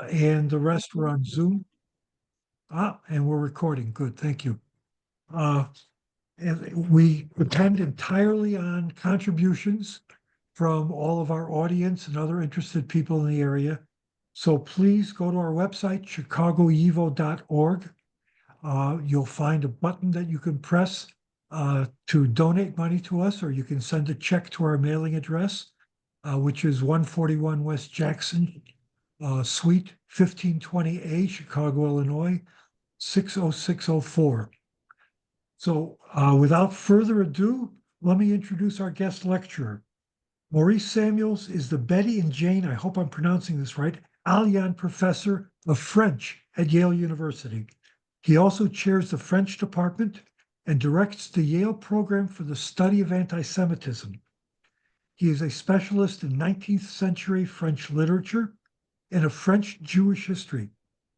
and the rest were on Zoom. And we're recording. Good, thank you. And we depend entirely on contributions from all of our audience and other interested people in the area. So please go to our website, chicagoevo.org. You'll find a button that you can press to donate money to us, or you can send a check to our mailing address, which is 141 West Jackson, Suite 1520A, Chicago, Illinois, 60604. So without further ado, let me introduce our guest lecturer. Maurice Samuels is the Betty and Jane, I hope I'm pronouncing this right, Allian Professor of French at Yale University. He also chairs the French department and directs the Yale program for the study of anti-Semitism. He is a specialist in 19th century French literature and of French Jewish history.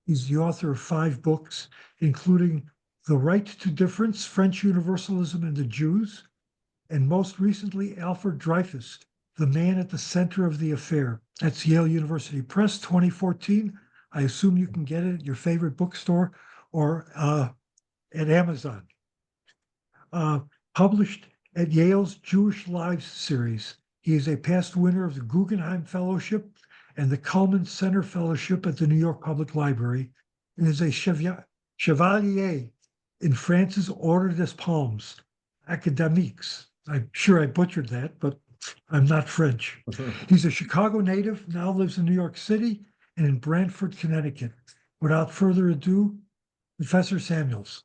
He's the author of 5 books, including The Right to Difference, French Universalism and the Jews, and most recently, Alfred Dreyfus, The Man at the Center of the Affair. That's Yale University Press, 2014. I assume you can get it at your favorite bookstore or at Amazon. Published at Yale's Jewish Lives series. He is a past winner of the Guggenheim Fellowship and the Cullman Center Fellowship at the New York Public Library, and is a Chevalier in France's Ordre des Palmes Academiques. I'm sure I butchered that, but I'm not French. He's a Chicago native, now lives in New York City and in Brantford, Connecticut. Without further ado, Professor Samuels.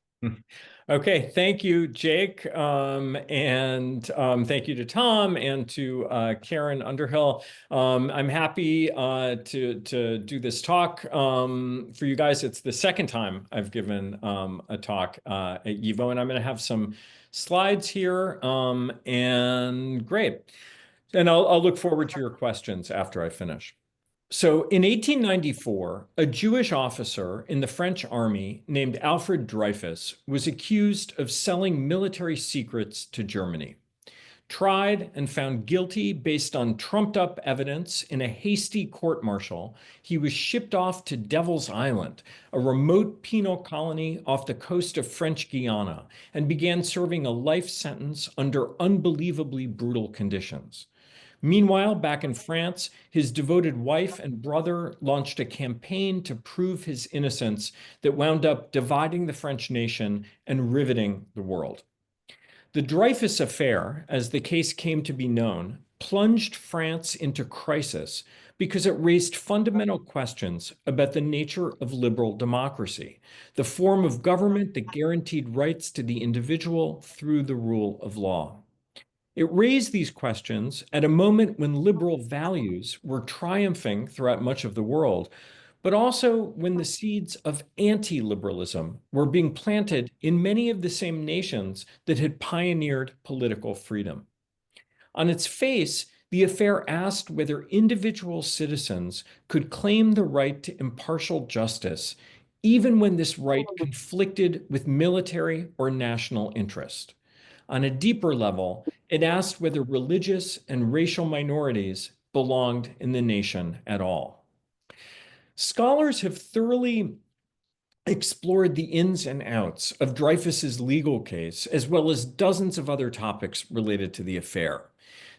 Okay, thank you, Jake, and thank you to Tom and to Karen Underhill. I'm happy to do this talk for you guys. It's the second time I've given a talk at YIVO, and I'm going to have some slides here, and great. And I'll look forward to your questions after I finish. So in 1894, a Jewish officer in the French army named Alfred Dreyfus was accused of selling military secrets to Germany. Tried and found guilty based on trumped-up evidence in a hasty court-martial, he was shipped off to Devil's Island, a remote penal colony off the coast of French Guiana, and began serving a life sentence under unbelievably brutal conditions. Meanwhile, back in France, his devoted wife and brother launched a campaign to prove his innocence that wound up dividing the French nation and riveting the world. The Dreyfus affair, as the case came to be known, plunged France into crisis because it raised fundamental questions about the nature of liberal democracy, the form of government that guaranteed rights to the individual through the rule of law. It raised these questions at a moment when liberal values were triumphing throughout much of the world, but also when the seeds of anti-liberalism were being planted in many of the same nations that had pioneered political freedom. On its face, the affair asked whether individual citizens could claim the right to impartial justice, even when this right conflicted with military or national interest. On a deeper level, it asked whether religious and racial minorities belonged in the nation at all. Scholars have thoroughly explored the ins and outs of Dreyfus's legal case, as well as dozens of other topics related to the affair.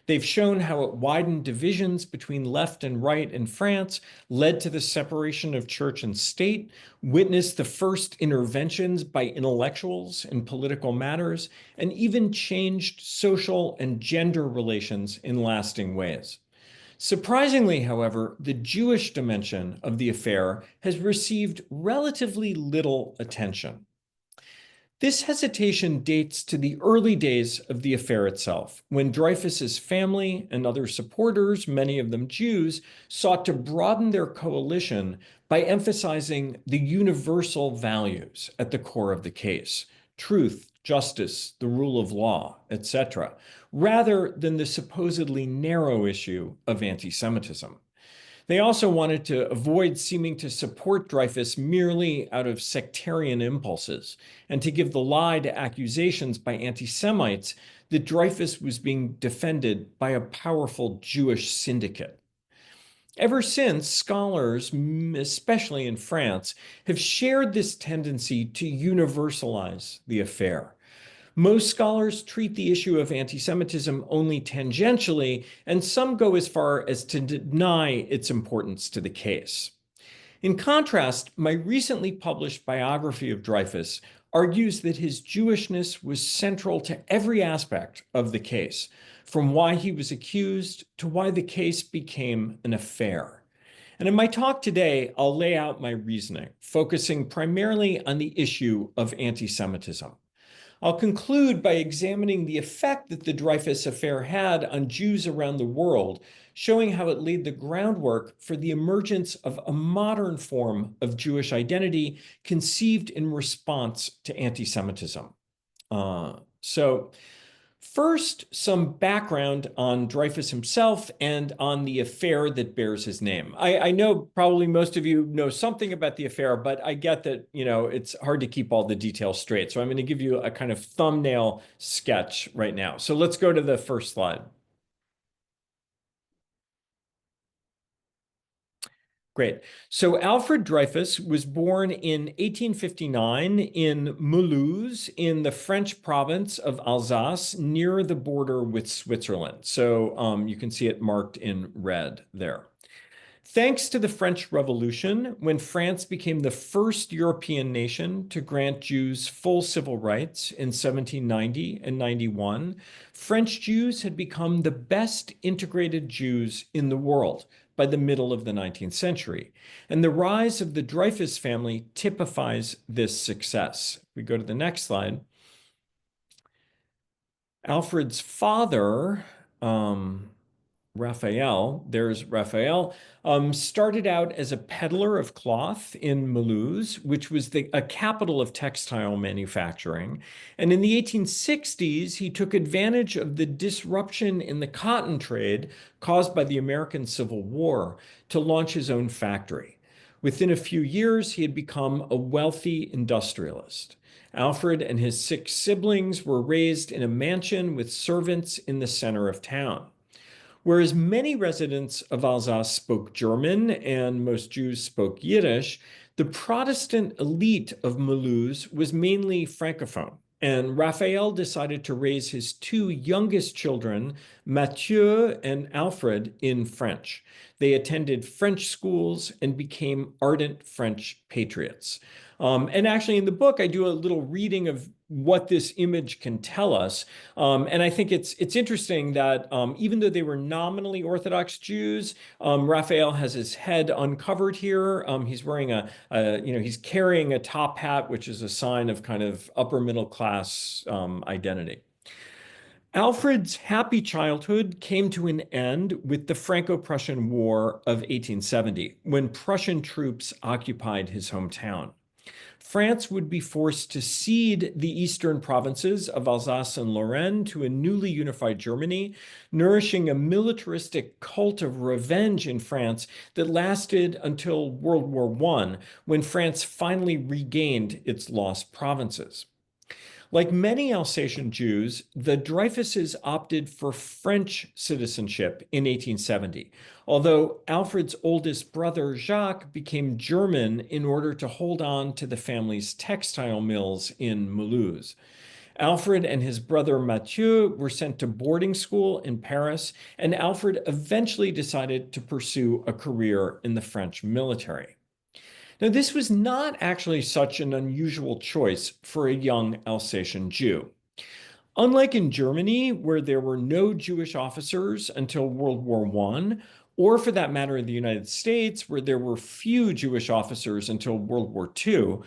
They've shown how it widened divisions between left and right in France, led to the separation of church and state, witnessed the first interventions by intellectuals in political matters, and even changed social and gender relations in lasting ways. Surprisingly, however, the Jewish dimension of the affair has received relatively little attention. This hesitation dates to the early days of the affair itself, when Dreyfus's family and other supporters, many of them Jews, sought to broaden their coalition by emphasizing the universal values at the core of the case: truth, justice, the rule of law, etc., rather than the supposedly narrow issue of anti-Semitism. They also wanted to avoid seeming to support Dreyfus merely out of sectarian impulses, and to give the lie to accusations by anti-Semites that Dreyfus was being defended by a powerful Jewish syndicate. Ever since, scholars, especially in France, have shared this tendency to universalize the affair. Most scholars treat the issue of anti-Semitism only tangentially, and some go as far as to deny its importance to the case. In contrast, my recently published biography of Dreyfus argues that his Jewishness was central to every aspect of the case, from why he was accused to why the case became an affair. And in my talk today, I'll lay out my reasoning, focusing primarily on the issue of anti-Semitism. I'll conclude by examining the effect that the Dreyfus affair had on Jews around the world, showing how it laid the groundwork for the emergence of a modern form of Jewish identity conceived in response to anti-Semitism. So first, some background on Dreyfus himself and on the affair that bears his name. I know probably most of you know something about the affair, but I get that, it's hard to keep all the details straight. So I'm going to give you a kind of thumbnail sketch right now. So let's go to the first slide. Great. So Alfred Dreyfus was born in 1859 in Mulhouse in the French province of Alsace near the border with Switzerland. So you can see it marked in red there. Thanks to the French Revolution, when France became the first European nation to grant Jews full civil rights in 1790 and 91, French Jews had become the best integrated Jews in the world by the middle of the 19th century. And the rise of the Dreyfus family typifies this success. We go to the next slide. Alfred's father, Raphael, there's Raphael, started out as a peddler of cloth in Mulhouse, which was a capital of textile manufacturing. And in the 1860s, he took advantage of the disruption in the cotton trade caused by the American Civil War to launch his own factory. Within a few years, he had become a wealthy industrialist. Alfred and his 6 siblings were raised in a mansion with servants in the center of town. Whereas many residents of Alsace spoke German and most Jews spoke Yiddish, the Protestant elite of Mulhouse was mainly Francophone. And Raphael decided to raise his 2 youngest children, Mathieu and Alfred, in French. They attended French schools and became ardent French patriots. And actually, in the book, I do a little reading of what this image can tell us. And I think it's interesting that even though they were nominally Orthodox Jews, Raphael has his head uncovered here. He's wearing he's carrying a top hat, which is a sign of kind of upper middle class identity. Alfred's happy childhood came to an end with the Franco-Prussian War of 1870, when Prussian troops occupied his hometown. France would be forced to cede the eastern provinces of Alsace and Lorraine to a newly unified Germany, nourishing a militaristic cult of revenge in France that lasted until World War I, when France finally regained its lost provinces. Like many Alsatian Jews, the Dreyfuses opted for French citizenship in 1870, although Alfred's oldest brother, Jacques, became German in order to hold on to the family's textile mills in Mulhouse. Alfred and his brother Mathieu were sent to boarding school in Paris, and Alfred eventually decided to pursue a career in the French military. Now, this was not actually such an unusual choice for a young Alsatian Jew. Unlike in Germany, where there were no Jewish officers until World War I, or for that matter in the United States, where there were few Jewish officers until World War II,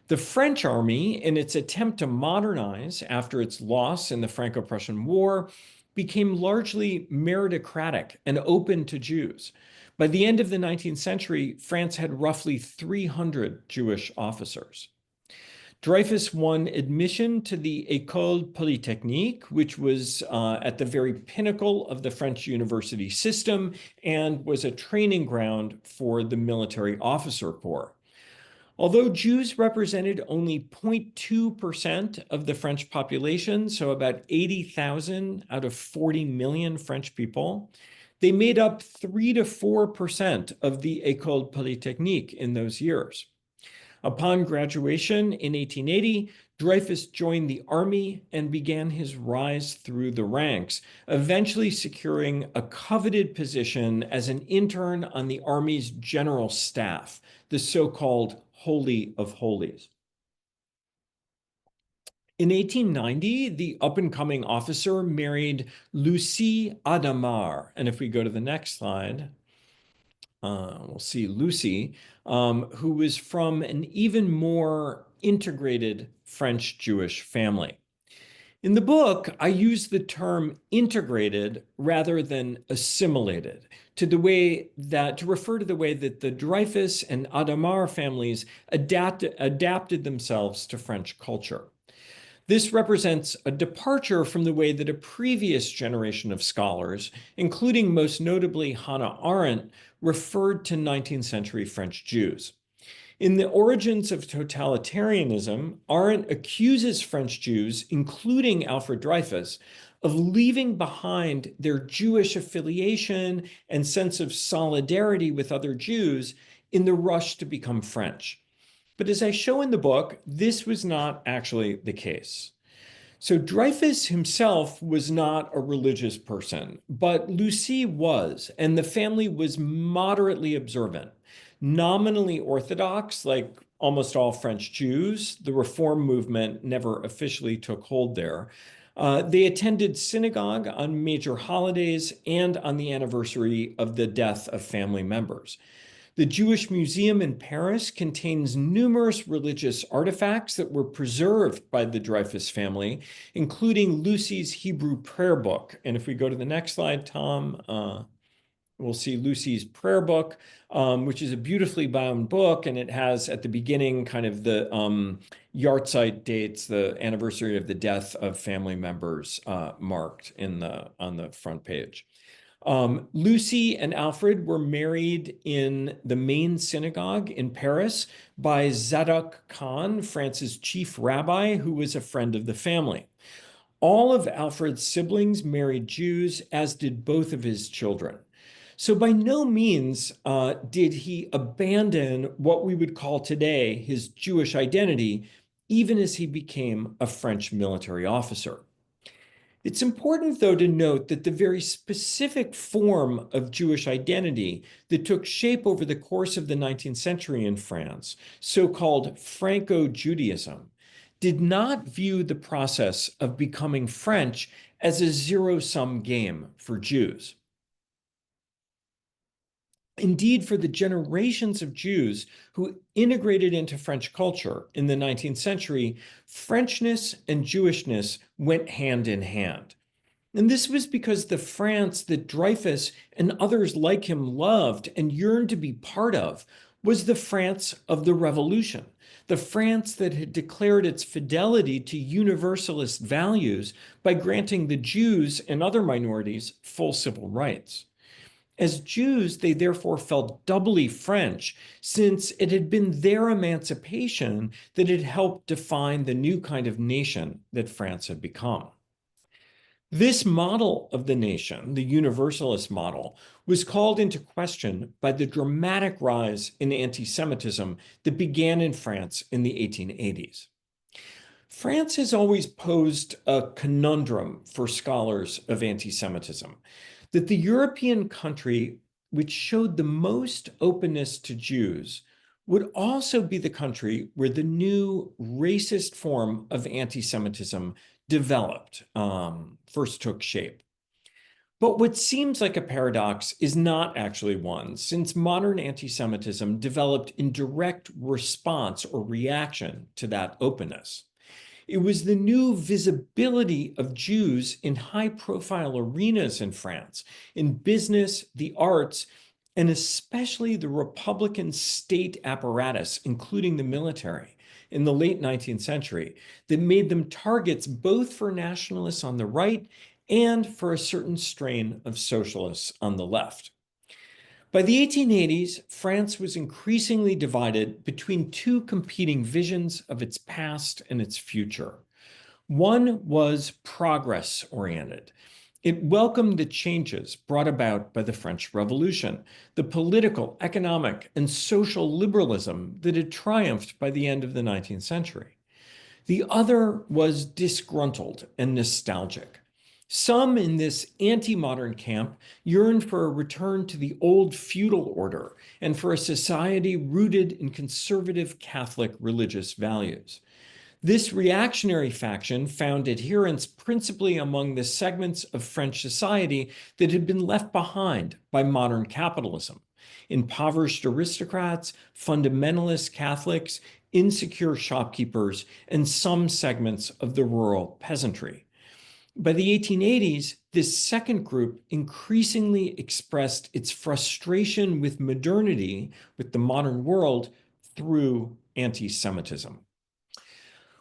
the French army, in its attempt to modernize after its loss in the Franco-Prussian War, became largely meritocratic and open to Jews. By the end of the 19th century, France had roughly 300 Jewish officers. Dreyfus won admission to the École Polytechnique, which was at the very pinnacle of the French university system and was a training ground for the military officer corps. Although Jews represented only 0.2% of the French population, so about 80,000 out of 40 million French people, They made up 3 to 4% of the École Polytechnique in those years. Upon graduation in 1880, Dreyfus joined the army and began his rise through the ranks, eventually securing a coveted position as an intern on the Army's general staff, the so-called Holy of Holies. In 1890, the up-and-coming officer married Lucie Adamar. And if we go to the next slide, we'll see Lucy, who was from an even more integrated French-Jewish family. In the book, I use the term integrated rather than assimilated to refer to the way that the Dreyfus and Adamar families adapted themselves to French culture. This represents a departure from the way that a previous generation of scholars, including most notably Hannah Arendt, referred to 19th century French Jews. In The Origins of Totalitarianism, Arendt accuses French Jews, including Alfred Dreyfus, of leaving behind their Jewish affiliation and sense of solidarity with other Jews in the rush to become French. But as I show in the book, this was not actually the case. So Dreyfus himself was not a religious person, but Lucie was, and the family was moderately observant, nominally Orthodox, like almost all French Jews. The Reform movement never officially took hold there. They attended synagogue on major holidays and on the anniversary of the death of family members. The Jewish Museum in Paris contains numerous religious artifacts that were preserved by the Dreyfus family, including Lucie's Hebrew prayer book. And if we go to the next slide, Tom, we'll see Lucie's prayer book, which is a beautifully bound book, and it has at the beginning kind of the yahrzeit dates, the anniversary of the death of family members marked on the front page. Lucie and Alfred were married in the main synagogue in Paris by Zadok Khan, France's chief rabbi, who was a friend of the family. All of Alfred's siblings married Jews, as did both of his children. So by no means did he abandon what we would call today his Jewish identity, even as he became a French military officer. It's important, though, to note that the very specific form of Jewish identity that took shape over the course of the 19th century in France, so-called Franco-Judaism, did not view the process of becoming French as a zero-sum game for Jews. Indeed, for the generations of Jews who integrated into French culture in the 19th century, Frenchness and Jewishness went hand in hand. And this was because the France that Dreyfus and others like him loved and yearned to be part of was the France of the Revolution, the France that had declared its fidelity to universalist values by granting the Jews and other minorities full civil rights. As Jews, they therefore felt doubly French, since it had been their emancipation that had helped define the new kind of nation that France had become. This model of the nation, the universalist model, was called into question by the dramatic rise in anti-Semitism that began in France in the 1880s. France has always posed a conundrum for scholars of anti-Semitism, that the European country which showed the most openness to Jews would also be the country where the new racist form of anti-Semitism developed, first took shape. But what seems like a paradox is not actually one, since modern anti-Semitism developed in direct response or reaction to that openness. It was the new visibility of Jews in high-profile arenas in France, in business, the arts, and especially the Republican state apparatus, including the military, in the late 19th century, that made them targets both for nationalists on the right and for a certain strain of socialists on the left. By the 1880s, France was increasingly divided between two competing visions of its past and its future. One was progress-oriented. It welcomed the changes brought about by the French Revolution, the political, economic, and social liberalism that had triumphed by the end of the 19th century. The other was disgruntled and nostalgic. Some in this anti-modern camp yearned for a return to the old feudal order and for a society rooted in conservative Catholic religious values. This reactionary faction found adherents principally among the segments of French society that had been left behind by modern capitalism: impoverished aristocrats, fundamentalist Catholics, insecure shopkeepers, and some segments of the rural peasantry. By the 1880s, this second group increasingly expressed its frustration with modernity, with the modern world, through anti-Semitism.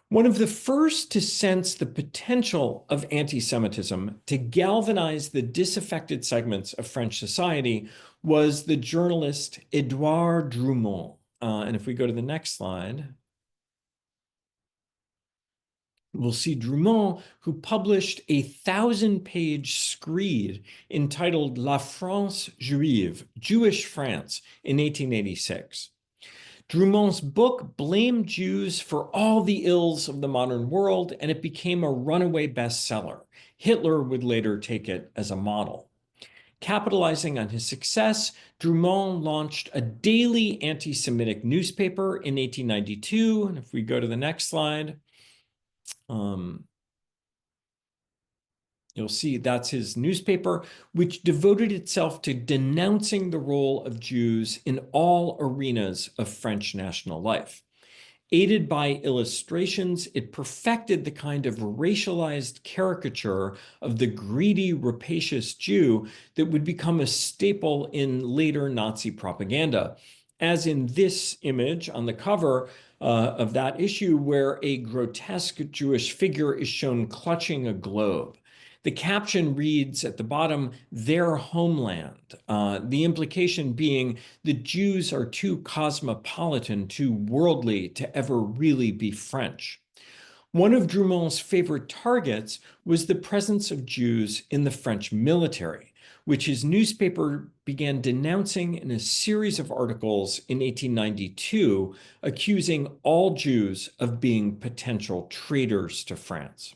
One of the first to sense the potential of anti-Semitism to galvanize the disaffected segments of French society was the journalist Édouard Drumont. And if we go to the next slide, we'll see Drumont, who published a 1,000-page screed entitled La France Juive, Jewish France, in 1886. Drumont's book blamed Jews for all the ills of the modern world, and it became a runaway bestseller. Hitler would later take it as a model. Capitalizing on his success, Drumont launched a daily anti-Semitic newspaper in 1892. And if we go to the next slide, you'll see that's his newspaper, which devoted itself to denouncing the role of Jews in all arenas of French national life. Aided by illustrations, it perfected the kind of racialized caricature of the greedy, rapacious Jew that would become a staple in later Nazi propaganda, as in this image on the cover of that issue, where a grotesque Jewish figure is shown clutching a globe. The caption reads at the bottom, "Their homeland," the implication being the Jews are too cosmopolitan, too worldly to ever really be French. One of Drumont's favorite targets was the presence of Jews in the French military, which his newspaper began denouncing in a series of articles in 1892, accusing all Jews of being potential traitors to France.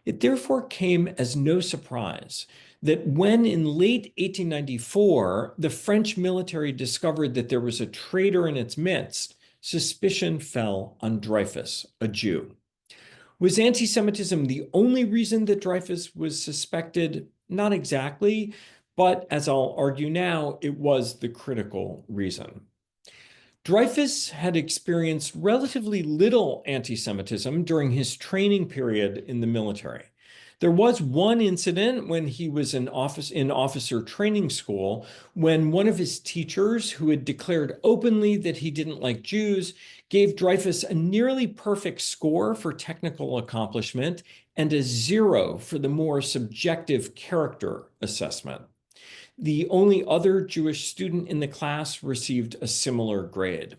It therefore came as no surprise that when in late 1894, the French military discovered that there was a traitor in its midst, suspicion fell on Dreyfus, a Jew. Was anti-Semitism the only reason that Dreyfus was suspected? Not exactly, but as I'll argue now, it was the critical reason. Dreyfus had experienced relatively little anti-Semitism during his training period in the military. There was one incident when he was in officer training school, when one of his teachers, who had declared openly that he didn't like Jews, gave Dreyfus a nearly perfect score for technical accomplishment and a 0 for the more subjective character assessment. The only other Jewish student in the class received a similar grade.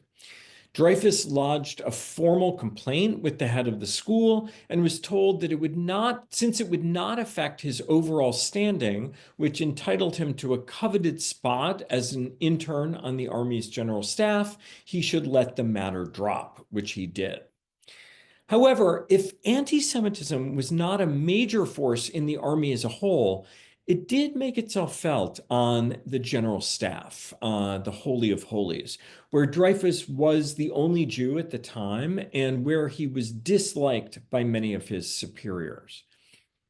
Dreyfus lodged a formal complaint with the head of the school and was told that since it would not affect his overall standing, which entitled him to a coveted spot as an intern on the Army's general staff, he should let the matter drop, which he did. However, if anti-Semitism was not a major force in the Army as a whole, it did make itself felt on the general staff, the Holy of Holies, where Dreyfus was the only Jew at the time and where he was disliked by many of his superiors.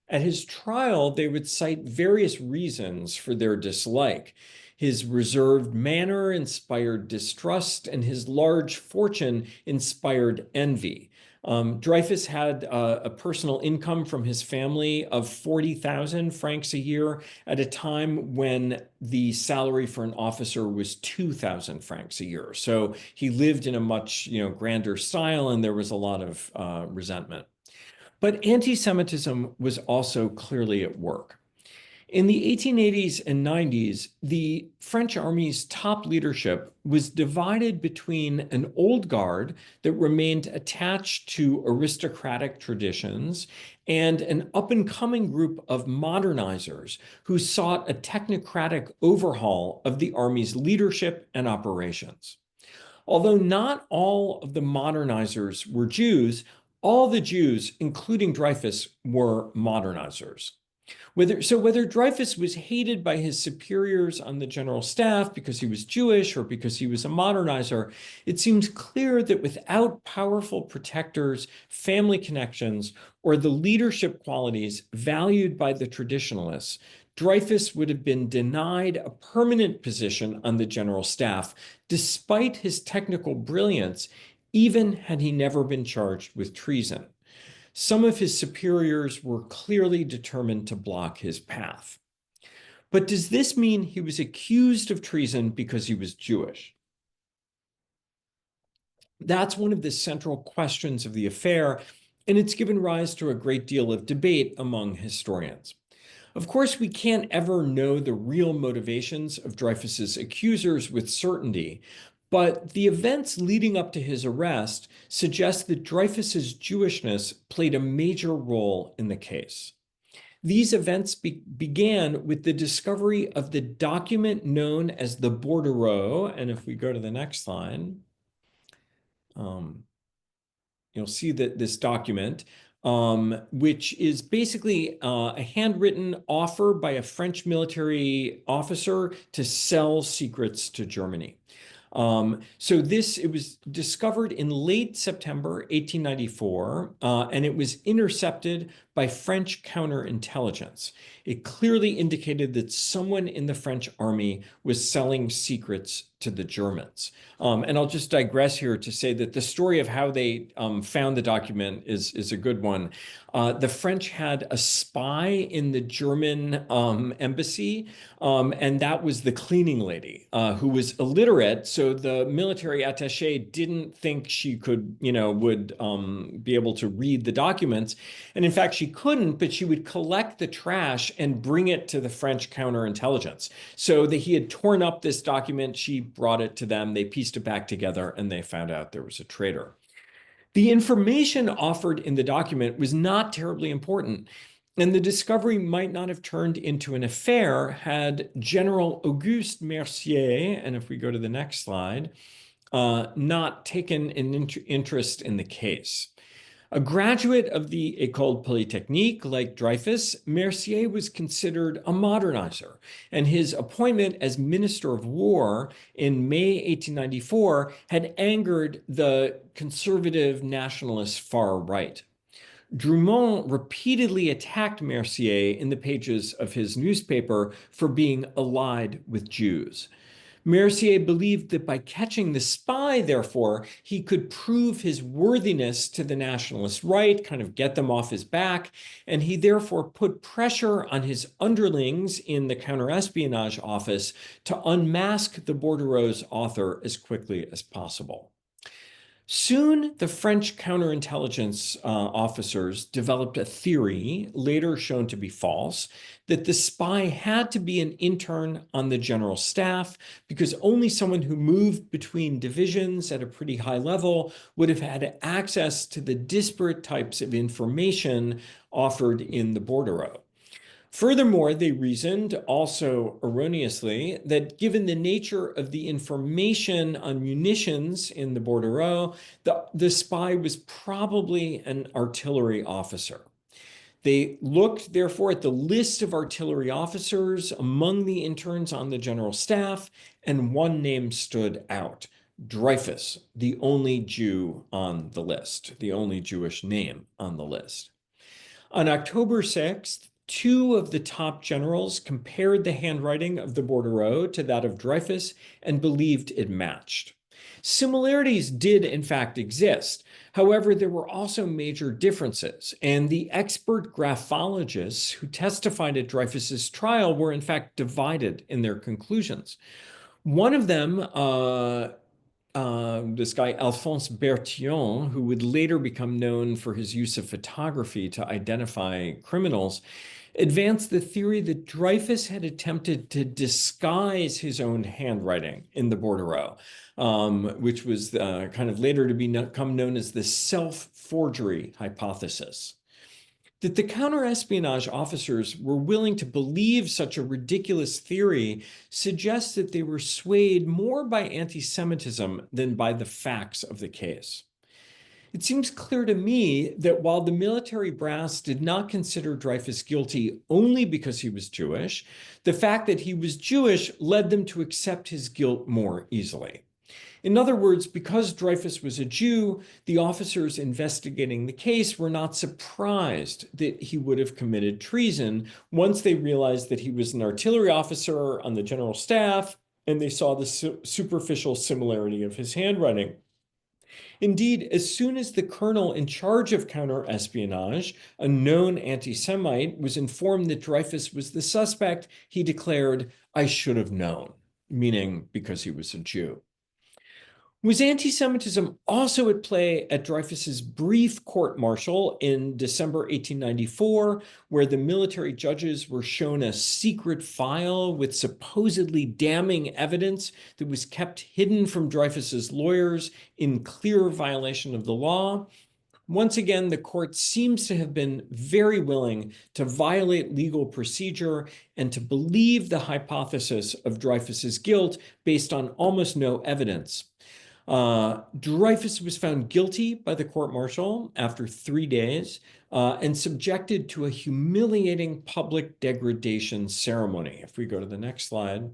At his trial, they would cite various reasons for their dislike. His reserved manner inspired distrust, and his large fortune inspired envy. Dreyfus had a personal income from his family of 40,000 francs a year at a time when the salary for an officer was 2,000 francs a year. So he lived in a much grander style, and there was a lot of resentment. But anti-Semitism was also clearly at work. In the 1880s and 90s, the French army's top leadership was divided between an old guard that remained attached to aristocratic traditions and an up-and-coming group of modernizers who sought a technocratic overhaul of the army's leadership and operations. Although not all of the modernizers were Jews, all the Jews, including Dreyfus, were modernizers. Whether Dreyfus was hated by his superiors on the general staff because he was Jewish or because he was a modernizer, it seems clear that without powerful protectors, family connections, or the leadership qualities valued by the traditionalists, Dreyfus would have been denied a permanent position on the general staff, despite his technical brilliance, even had he never been charged with treason. Some of his superiors were clearly determined to block his path. But does this mean he was accused of treason because he was Jewish? That's one of the central questions of the affair, and it's given rise to a great deal of debate among historians. Of course, we can't ever know the real motivations of Dreyfus's accusers with certainty, but the events leading up to his arrest suggest that Dreyfus's Jewishness played a major role in the case. These events began with the discovery of the document known as the Bordereau, and if we go to the next slide, you'll see that this document, which is basically a handwritten offer by a French military officer to sell secrets to Germany. It was discovered in late September 1894, and it was intercepted by French counterintelligence. It clearly indicated that someone in the French army was selling secrets to the Germans. And I'll just digress here to say that the story of how they found the document is a good one. The French had a spy in the German embassy, and that was the cleaning lady who was illiterate. So the military attaché didn't think she would be able to read the documents. And in fact, she couldn't, but she would collect the trash and bring it to the French counterintelligence. So that he had torn up this document, she brought it to them, they pieced it back together, and they found out there was a traitor. The information offered in the document was not terribly important, and the discovery might not have turned into an affair had General Auguste Mercier, and if we go to the next slide, not taken an interest in the case. A graduate of the École Polytechnique like Dreyfus, Mercier was considered a modernizer, and his appointment as Minister of War in May 1894 had angered the conservative nationalist far right. Drummond repeatedly attacked Mercier in the pages of his newspaper for being allied with Jews. Mercier believed that by catching the spy, therefore, he could prove his worthiness to the nationalist right, kind of get them off his back, and he therefore put pressure on his underlings in the counterespionage office to unmask the Bordereau's author as quickly as possible. Soon, the French counterintelligence officers developed a theory, later shown to be false, that the spy had to be an intern on the general staff because only someone who moved between divisions at a pretty high level would have had access to the disparate types of information offered in the Bordereau. Furthermore, they reasoned, also erroneously, that given the nature of the information on munitions in the Bordereau, the spy was probably an artillery officer. They looked, therefore, at the list of artillery officers among the interns on the general staff, and one name stood out: Dreyfus, the only Jew on the list, the only Jewish name on the list. On October 6th, two of the top generals compared the handwriting of the Bordereau to that of Dreyfus and believed it matched. Similarities did, in fact, exist. However, there were also major differences, and the expert graphologists who testified at Dreyfus's trial were, in fact, divided in their conclusions. One of them this guy Alphonse Bertillon, who would later become known for his use of photography to identify criminals, advanced the theory that Dreyfus had attempted to disguise his own handwriting in the bordereau, which was kind of later to become known as the self-forgery hypothesis. That the counterespionage officers were willing to believe such a ridiculous theory suggests that they were swayed more by anti-Semitism than by the facts of the case. It seems clear to me that while the military brass did not consider Dreyfus guilty only because he was Jewish, the fact that he was Jewish led them to accept his guilt more easily. In other words, because Dreyfus was a Jew, the officers investigating the case were not surprised that he would have committed treason once they realized that he was an artillery officer on the general staff and they saw the superficial similarity of his handwriting. Indeed, as soon as the colonel in charge of counterespionage, a known anti-Semite, was informed that Dreyfus was the suspect, he declared, "I should have known," meaning because he was a Jew. Was anti-Semitism also at play at Dreyfus's brief court-martial in December 1894, where the military judges were shown a secret file with supposedly damning evidence that was kept hidden from Dreyfus's lawyers in clear violation of the law? Once again, the court seems to have been very willing to violate legal procedure and to believe the hypothesis of Dreyfus's guilt based on almost no evidence. Dreyfus was found guilty by the court-martial after 3 days and subjected to a humiliating public degradation ceremony. If we go to the next slide,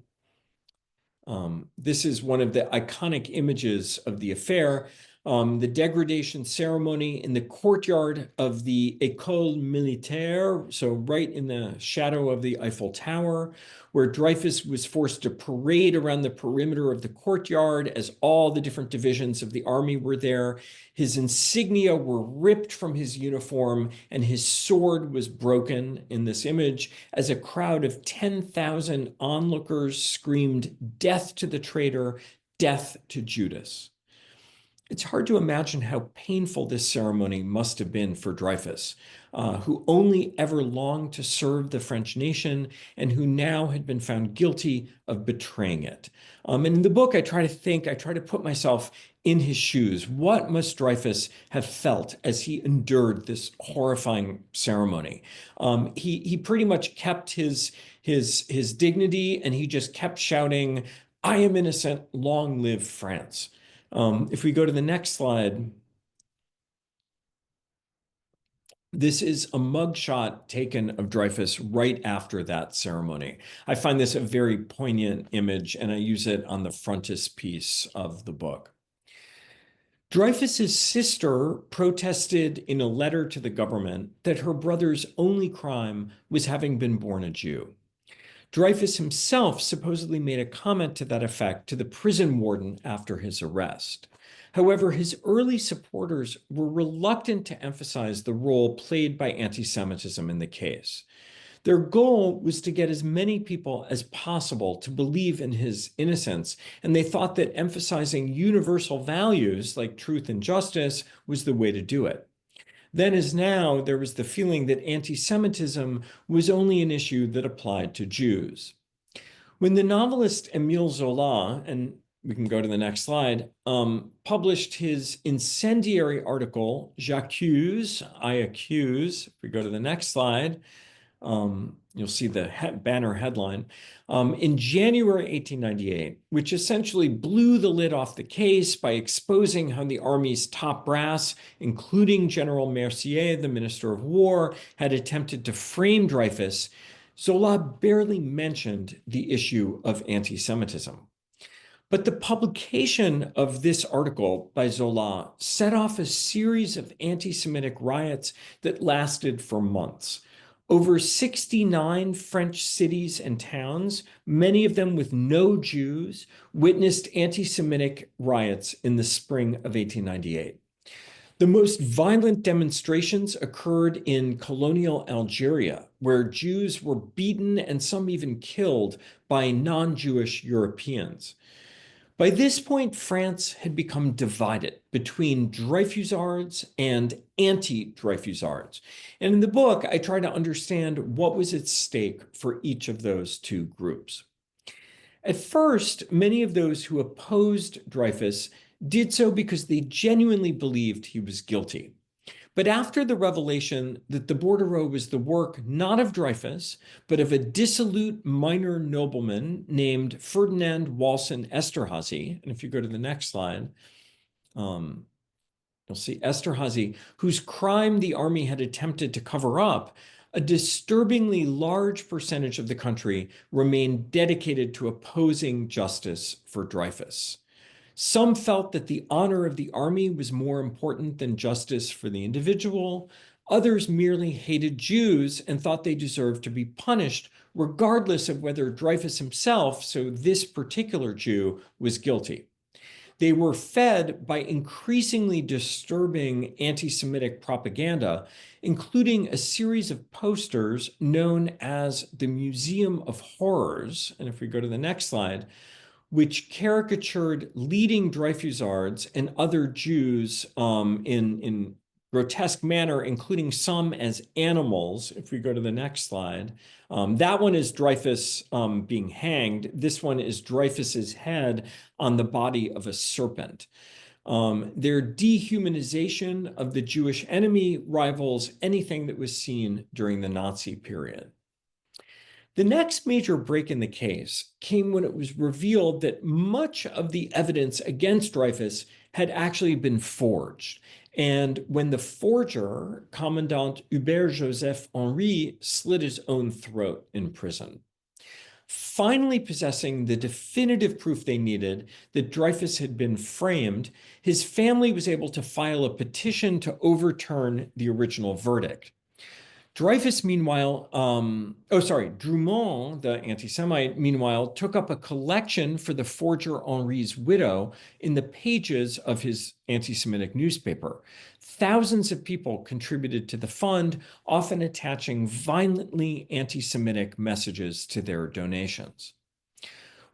this is one of the iconic images of the affair. The degradation ceremony in the courtyard of the École Militaire, so right in the shadow of the Eiffel Tower, where Dreyfus was forced to parade around the perimeter of the courtyard as all the different divisions of the army were there. His insignia were ripped from his uniform and his sword was broken in this image as a crowd of 10,000 onlookers screamed, "Death to the traitor, death to Judas." It's hard to imagine how painful this ceremony must have been for Dreyfus, who only ever longed to serve the French nation and who now had been found guilty of betraying it. And in the book, I try to put myself in his shoes. What must Dreyfus have felt as he endured this horrifying ceremony? He pretty much kept his dignity, and he just kept shouting, "I am innocent, long live France." If we go to the next slide, this is a mugshot taken of Dreyfus right after that ceremony. I find this a very poignant image, and I use it on the frontispiece of the book. Dreyfus's sister protested in a letter to the government that her brother's only crime was having been born a Jew. Dreyfus himself supposedly made a comment to that effect to the prison warden after his arrest. However, his early supporters were reluctant to emphasize the role played by anti-Semitism in the case. Their goal was to get as many people as possible to believe in his innocence, and they thought that emphasizing universal values like truth and justice was the way to do it. Then as now, there was the feeling that anti-Semitism was only an issue that applied to Jews. When the novelist Émile Zola, and we can go to the next slide, published his incendiary article, J'accuse, I accuse, if we go to the next slide, you'll see the banner headline, in January 1898, which essentially blew the lid off the case by exposing how the army's top brass, including General Mercier, the Minister of War, had attempted to frame Dreyfus. Zola barely mentioned the issue of anti-Semitism. But the publication of this article by Zola set off a series of anti-Semitic riots that lasted for months. Over 69 French cities and towns, many of them with no Jews, witnessed anti-Semitic riots in the spring of 1898. The most violent demonstrations occurred in colonial Algeria, where Jews were beaten and some even killed by non-Jewish Europeans. By this point, France had become divided between Dreyfusards and anti-Dreyfusards. And in the book, I try to understand what was at stake for each of those two groups. At first, many of those who opposed Dreyfus did so because they genuinely believed he was guilty. But after the revelation that the bordereau was the work not of Dreyfus, but of a dissolute minor nobleman named Ferdinand Walsin Esterhazy, and if you go to the next slide, you'll see Esterhazy, whose crime the army had attempted to cover up, a disturbingly large percentage of the country remained dedicated to opposing justice for Dreyfus. Some felt that the honor of the army was more important than justice for the individual. Others merely hated Jews and thought they deserved to be punished, regardless of whether Dreyfus himself, so this particular Jew, was guilty. They were fed by increasingly disturbing anti-Semitic propaganda, including a series of posters known as the Museum of Horrors. And if we go to the next slide, which caricatured leading Dreyfusards and other Jews in grotesque manner, including some as animals. If we go to the next slide, that one is Dreyfus being hanged. This one is Dreyfus's head on the body of a serpent. Their dehumanization of the Jewish enemy rivals anything that was seen during the Nazi period. The next major break in the case came when it was revealed that much of the evidence against Dreyfus had actually been forged, and when the forger, Commandant Hubert Joseph Henri, slit his own throat in prison. Finally possessing the definitive proof they needed that Dreyfus had been framed, his family was able to file a petition to overturn the original verdict. Dreyfus, meanwhile, Drumont, the anti-Semite, meanwhile, took up a collection for the forger Henri's widow in the pages of his anti-Semitic newspaper. Thousands of people contributed to the fund, often attaching violently anti-Semitic messages to their donations.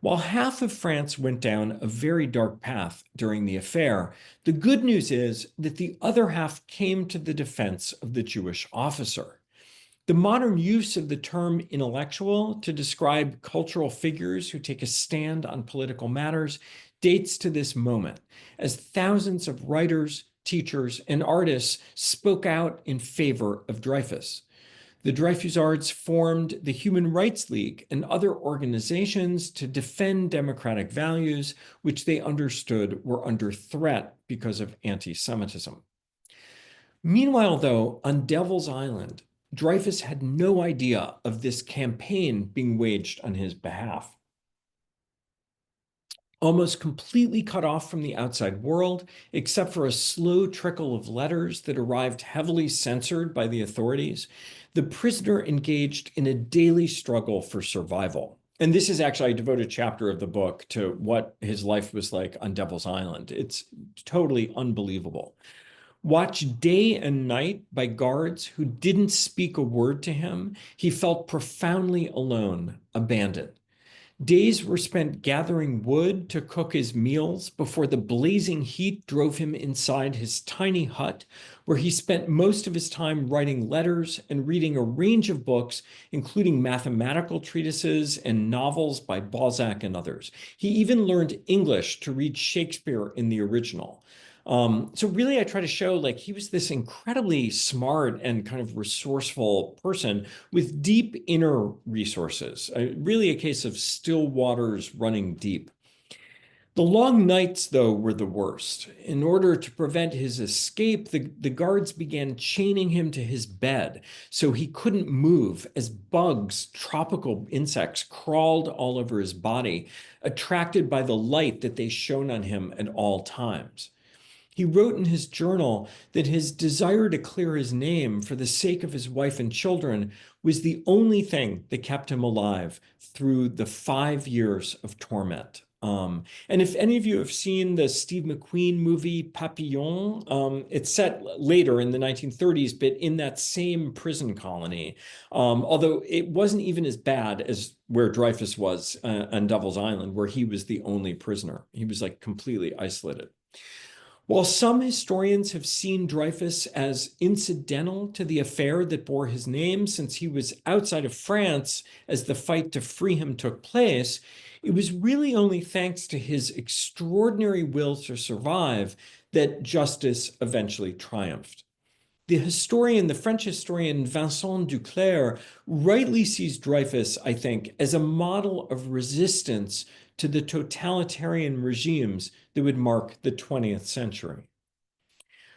While half of France went down a very dark path during the affair, the good news is that the other half came to the defense of the Jewish officer. The modern use of the term intellectual to describe cultural figures who take a stand on political matters dates to this moment, as thousands of writers, teachers, and artists spoke out in favor of Dreyfus. The Dreyfusards formed the Human Rights League and other organizations to defend democratic values, which they understood were under threat because of anti-Semitism. Meanwhile, though, on Devil's Island, Dreyfus had no idea of this campaign being waged on his behalf. Almost completely cut off from the outside world, except for a slow trickle of letters that arrived heavily censored by the authorities, the prisoner engaged in a daily struggle for survival. And this is actually, I devote a chapter of the book to what his life was like on Devil's Island. It's totally unbelievable. Watched day and night by guards who didn't speak a word to him, he felt profoundly alone, abandoned. Days were spent gathering wood to cook his meals before the blazing heat drove him inside his tiny hut, where he spent most of his time writing letters and reading a range of books, including mathematical treatises and novels by Balzac and others. He even learned English to read Shakespeare in the original. So really, I try to show like he was this incredibly smart and kind of resourceful person with deep inner resources, really a case of still waters running deep. The long nights, though, were the worst. In order to prevent his escape, the guards began chaining him to his bed so he couldn't move as bugs, tropical insects, crawled all over his body, attracted by the light that they shone on him at all times. He wrote in his journal that his desire to clear his name for the sake of his wife and children was the only thing that kept him alive through the 5 years of torment. And if any of you have seen the Steve McQueen movie Papillon, it's set later in the 1930s, but in that same prison colony. Although it wasn't even as bad as where Dreyfus was on Devil's Island, where he was the only prisoner. He was like completely isolated. While some historians have seen Dreyfus as incidental to the affair that bore his name, since he was outside of France as the fight to free him took place, it was really only thanks to his extraordinary will to survive that justice eventually triumphed. The French historian Vincent Duclerc, rightly sees Dreyfus, I think, as a model of resistance to the totalitarian regimes that would mark the 20th century.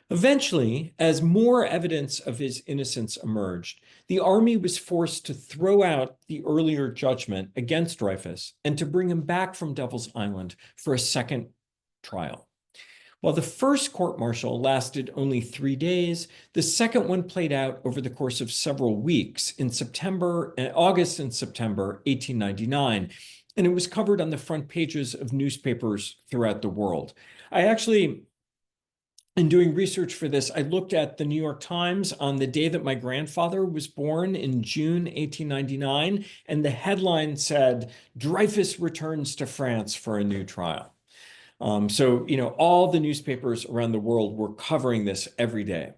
Eventually, as more evidence of his innocence emerged, the army was forced to throw out the earlier judgment against Dreyfus and to bring him back from Devil's Island for a second trial. While the first court-martial lasted only 3 days, the second one played out over the course of several weeks in August and September 1899, and it was covered on the front pages of newspapers throughout the world. In doing research for this, I looked at the New York Times on the day that my grandfather was born in June 1899, and the headline said, "Dreyfus returns to France for a new trial." So, all the newspapers around the world were covering this every day.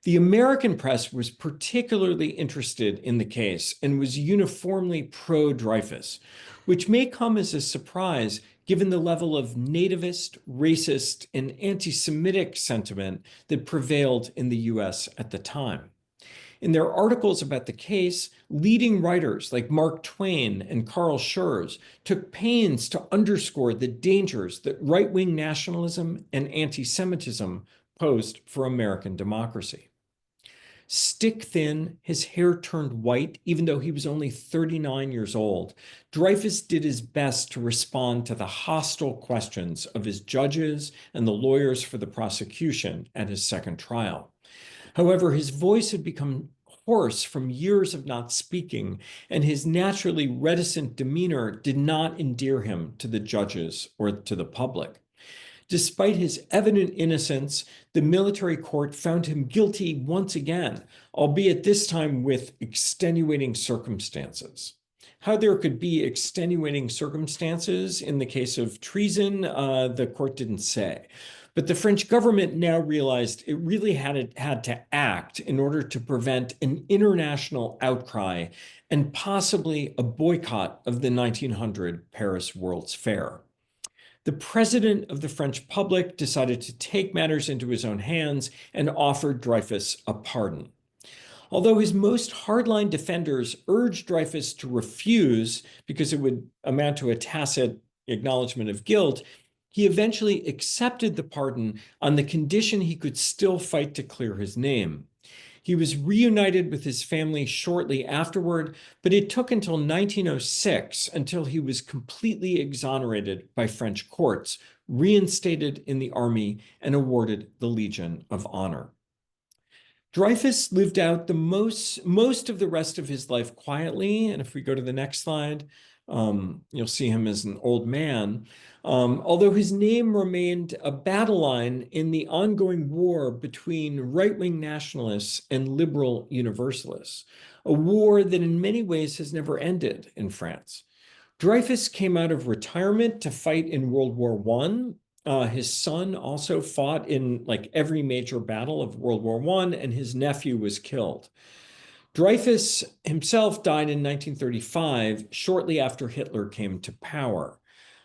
The American press was particularly interested in the case and was uniformly pro-Dreyfus, which may come as a surprise given the level of nativist, racist, and anti-Semitic sentiment that prevailed in the US at the time. In their articles about the case, leading writers like Mark Twain and Carl Schurz took pains to underscore the dangers that right-wing nationalism and anti-Semitism posed for American democracy. Stick thin, his hair turned white, even though he was only 39 years old, Dreyfus did his best to respond to the hostile questions of his judges and the lawyers for the prosecution at his second trial. However, his voice had become hoarse from years of not speaking, and his naturally reticent demeanor did not endear him to the judges or to the public. Despite his evident innocence, the military court found him guilty once again, albeit this time with extenuating circumstances. How there could be extenuating circumstances in the case of treason, the court didn't say. But the French government now realized it really had to act in order to prevent an international outcry and possibly a boycott of the 1900 Paris World's Fair. The president of the French public decided to take matters into his own hands and offered Dreyfus a pardon. Although his most hardline defenders urged Dreyfus to refuse because it would amount to a tacit acknowledgement of guilt, he eventually accepted the pardon on the condition he could still fight to clear his name. He was reunited with his family shortly afterward, but it took until 1906 until he was completely exonerated by French courts, reinstated in the army, and awarded the Legion of Honor. Dreyfus lived out the most of the rest of his life quietly, and if we go to the next slide, you'll see him as an old man. Although his name remained a battle line in the ongoing war between right-wing nationalists and liberal universalists, a war that in many ways has never ended in France. Dreyfus came out of retirement to fight in World War I. His son also fought in every major battle of World War I, and his nephew was killed. Dreyfus himself died in 1935, shortly after Hitler came to power.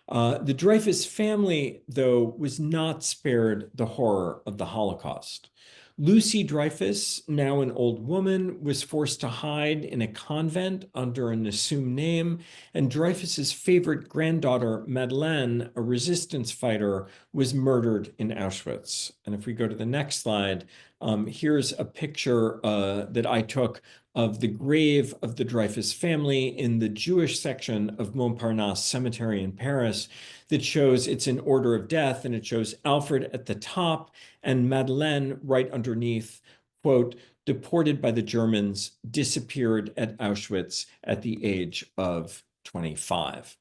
The Dreyfus family, though, was not spared the horror of the Holocaust. Lucy Dreyfus, now an old woman, was forced to hide in a convent under an assumed name, and Dreyfus's favorite granddaughter, Madeleine, a resistance fighter, was murdered in Auschwitz. And if we go to the next slide, here's a picture that I took of the grave of the Dreyfus family in the Jewish section of Montparnasse Cemetery in Paris that shows it's in order of death, and it shows Alfred at the top and Madeleine right underneath, quote, deported by the Germans, disappeared at Auschwitz at the age of 25.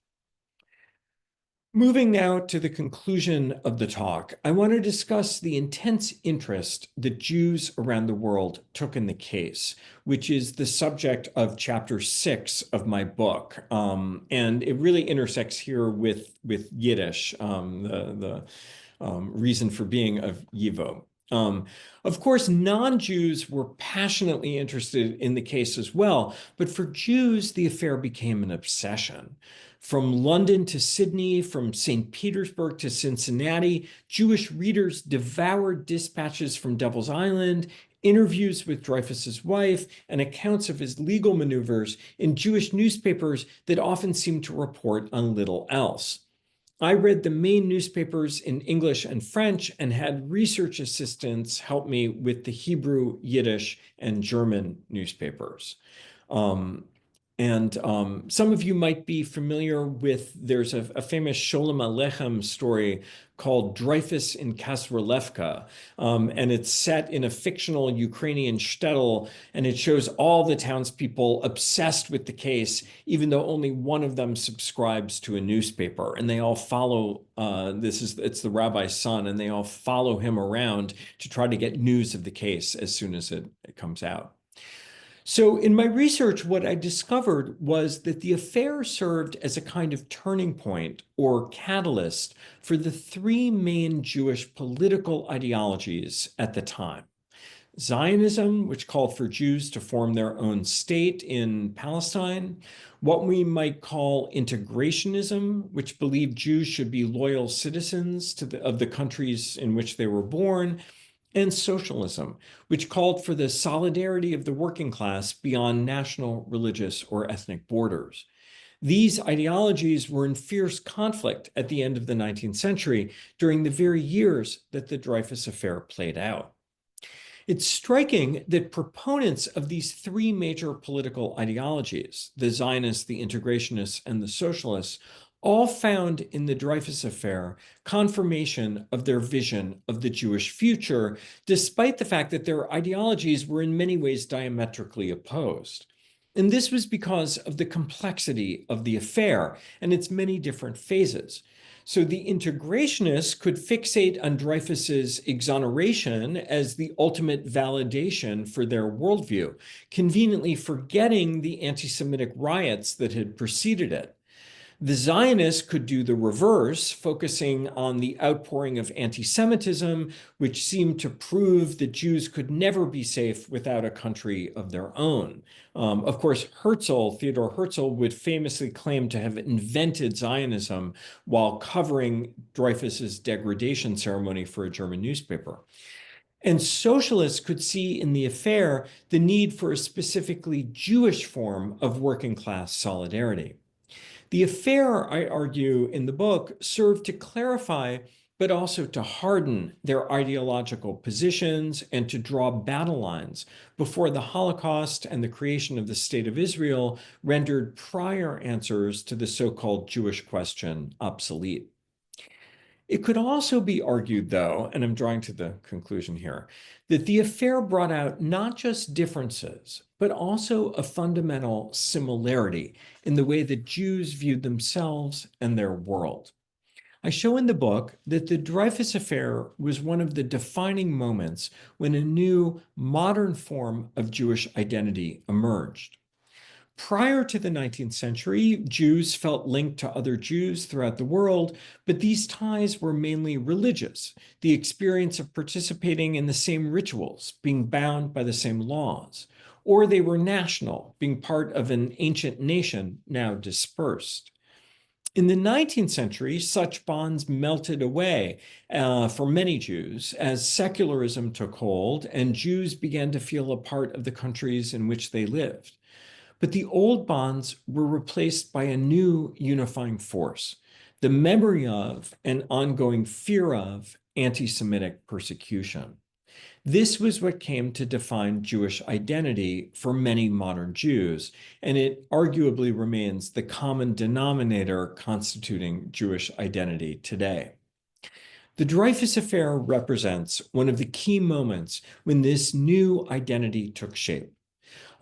Moving now to the conclusion of the talk, I want to discuss the intense interest that Jews around the world took in the case, which is the subject of chapter 6 of my book. And it really intersects here with Yiddish, the reason for being of YIVO. Of course, non-Jews were passionately interested in the case as well, but for Jews, the affair became an obsession. From London to Sydney, from St. Petersburg to Cincinnati, Jewish readers devoured dispatches from Devil's Island, interviews with Dreyfus's wife, and accounts of his legal maneuvers in Jewish newspapers that often seemed to report on little else. I read the main newspapers in English and French and had research assistants help me with the Hebrew, Yiddish, and German newspapers. Some of you might be familiar with, there's a famous Sholem Aleichem story called Dreyfus in Kasrelevka, and it's set in a fictional Ukrainian shtetl, and it shows all the townspeople obsessed with the case, even though only one of them subscribes to a newspaper, and they all follow, it's the rabbi's son, and they all follow him around to try to get news of the case as soon as it comes out. So in my research, what I discovered was that the affair served as a kind of turning point or catalyst for the three main Jewish political ideologies at the time. Zionism, which called for Jews to form their own state in Palestine, what we might call integrationism, which believed Jews should be loyal citizens of the countries in which they were born, and socialism, which called for the solidarity of the working class beyond national, religious, or ethnic borders. These ideologies were in fierce conflict at the end of the 19th century during the very years that the Dreyfus affair played out. It's striking that proponents of these three major political ideologies, the Zionists, the integrationists, and the socialists, all found in the Dreyfus affair confirmation of their vision of the Jewish future, despite the fact that their ideologies were in many ways diametrically opposed. And this was because of the complexity of the affair and its many different phases. So the integrationists could fixate on Dreyfus's exoneration as the ultimate validation for their worldview, conveniently forgetting the anti-Semitic riots that had preceded it. The Zionists could do the reverse, focusing on the outpouring of anti-Semitism, which seemed to prove that Jews could never be safe without a country of their own. Of course, Theodor Herzl, would famously claim to have invented Zionism while covering Dreyfus's degradation ceremony for a German newspaper. And socialists could see in the affair the need for a specifically Jewish form of working class solidarity. The affair, I argue in the book, served to clarify, but also to harden their ideological positions and to draw battle lines before the Holocaust and the creation of the State of Israel rendered prior answers to the so-called Jewish question obsolete. It could also be argued, though, and I'm drawing to the conclusion here, that the affair brought out not just differences, but also a fundamental similarity in the way that Jews viewed themselves and their world. I show in the book that the Dreyfus affair was one of the defining moments when a new modern form of Jewish identity emerged. Prior to the 19th century, Jews felt linked to other Jews throughout the world, but these ties were mainly religious, the experience of participating in the same rituals, being bound by the same laws, or they were national, being part of an ancient nation now dispersed. In the 19th century, such bonds melted away for many Jews as secularism took hold and Jews began to feel a part of the countries in which they lived. But the old bonds were replaced by a new unifying force, the memory of and ongoing fear of anti-Semitic persecution. This was what came to define Jewish identity for many modern Jews, and it arguably remains the common denominator constituting Jewish identity today. The Dreyfus affair represents one of the key moments when this new identity took shape.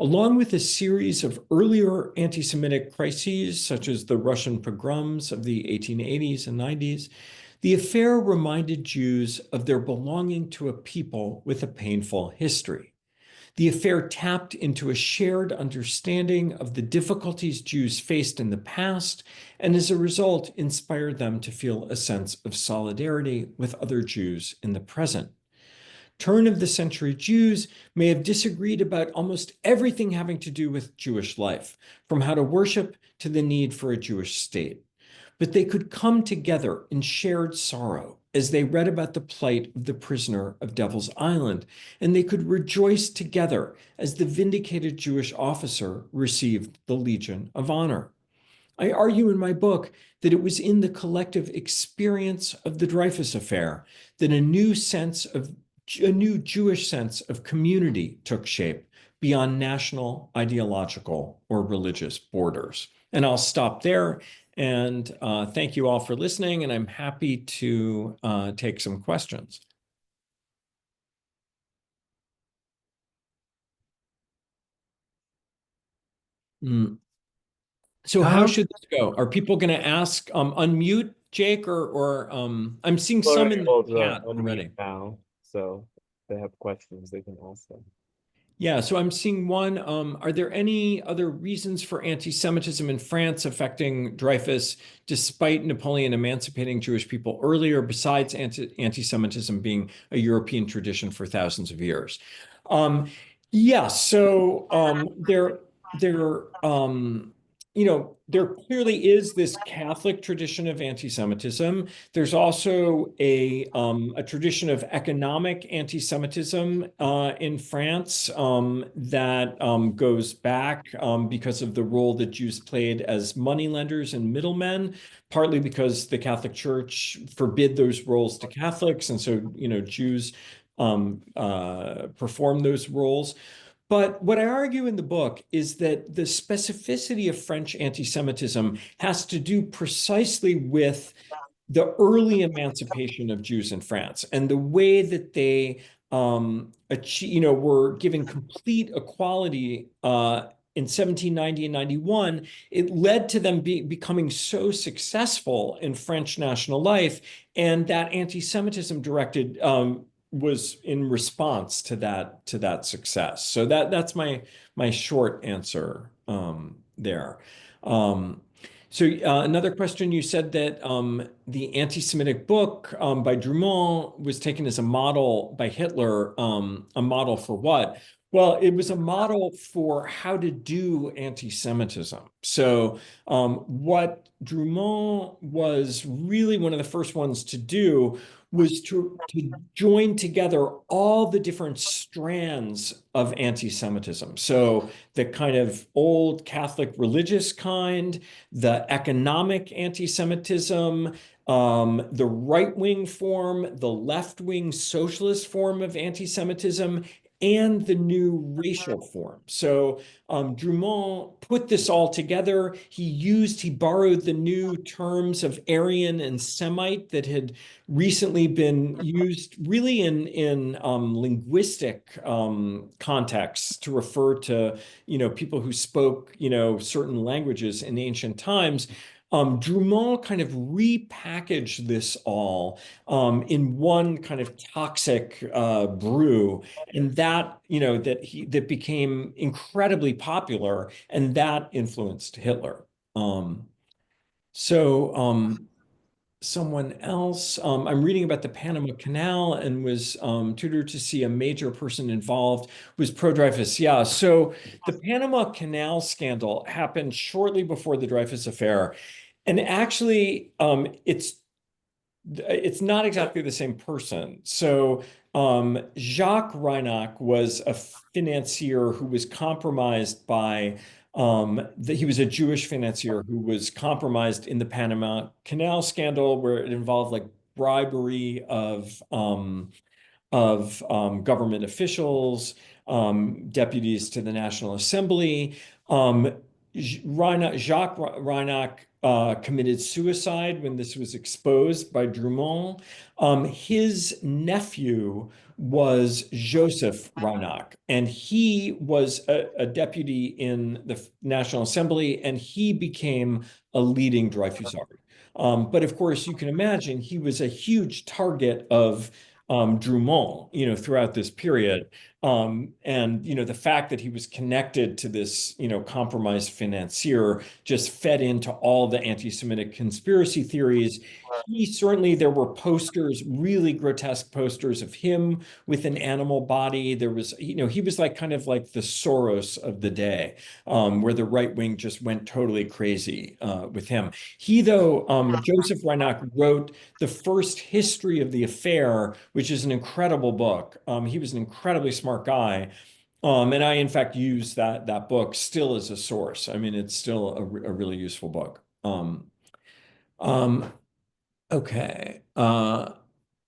Along with a series of earlier anti-Semitic crises, such as the Russian pogroms of the 1880s and 90s, the affair reminded Jews of their belonging to a people with a painful history. The affair tapped into a shared understanding of the difficulties Jews faced in the past, and as a result, inspired them to feel a sense of solidarity with other Jews in the present. Turn of the century Jews may have disagreed about almost everything having to do with Jewish life, from how to worship to the need for a Jewish state. But they could come together in shared sorrow as they read about the plight of the prisoner of Devil's Island, and they could rejoice together as the vindicated Jewish officer received the Legion of Honor. I argue in my book that it was in the collective experience of the Dreyfus affair that a new Jewish sense of community took shape beyond national, ideological, or religious borders. And I'll stop there. And thank you all for listening. And I'm happy to take some questions. Mm. So how should this go? Are people going to ask, unmute Jake, or I'm seeing People are some in able the to chat unmute already. now, so if they have questions, they can ask them. Yeah, so I'm seeing one. Are there any other reasons for anti-Semitism in France affecting Dreyfus, despite Napoleon emancipating Jewish people earlier, besides anti-Semitism being a European tradition for thousands of years? Yeah, so there clearly is this Catholic tradition of anti-Semitism. There's also a tradition of economic anti-Semitism in France that goes back because of the role that Jews played as moneylenders and middlemen, partly because the Catholic Church forbid those roles to Catholics, and so Jews perform those roles. But what I argue in the book is that the specificity of French anti-Semitism has to do precisely with the early emancipation of Jews in France and the way that they were given complete equality in 1790 and 91. It led to them becoming so successful in French national life, and that anti-Semitism directed was in response to that success. So that's my short answer there. So another question, you said that the anti-Semitic book by Drummond was taken as a model by Hitler. A model for what? Well, it was a model for how to do anti-Semitism. So what Drummond was really one of the first ones to do was to join together all the different strands of anti-Semitism. So the kind of old Catholic religious kind, the economic anti-Semitism, the right-wing form, the left-wing socialist form of anti-Semitism, and the new racial form. So Drummond put this all together. He borrowed the new terms of Aryan and Semite that had recently been used really in linguistic contexts to refer to people who spoke certain languages in ancient times. Drummond kind of repackaged this all in one kind of toxic brew, and that became incredibly popular, and that influenced Hitler. So someone else, I'm reading about the Panama Canal and was tutored to see a major person involved was pro-Dreyfus. Yeah, so the Panama Canal scandal happened shortly before the Dreyfus affair. And actually, it's not exactly the same person. So Jacques Reinach was a financier who was compromised by he was a Jewish financier who was compromised in the Panama Canal scandal, where it involved like bribery of government officials, deputies to the National Assembly. Jacques Reinach committed suicide when this was exposed by Drummond. His nephew was Joseph Reinach, and he was a deputy in the National Assembly, and he became a leading Dreyfusard. But of course, you can imagine he was a huge target of Drummond, throughout this period. And the fact that he was connected to this, compromised financier just fed into all the anti-Semitic conspiracy theories. There were posters, really grotesque posters of him with an animal body. There was, he was like kind of like the Soros of the day, where the right wing just went totally crazy with him. Joseph Reinach wrote the first history of the affair, which is an incredible book. He was an incredibly smart guy. And I, in fact, use that book still as a source. I mean, it's still a really useful book. Okay.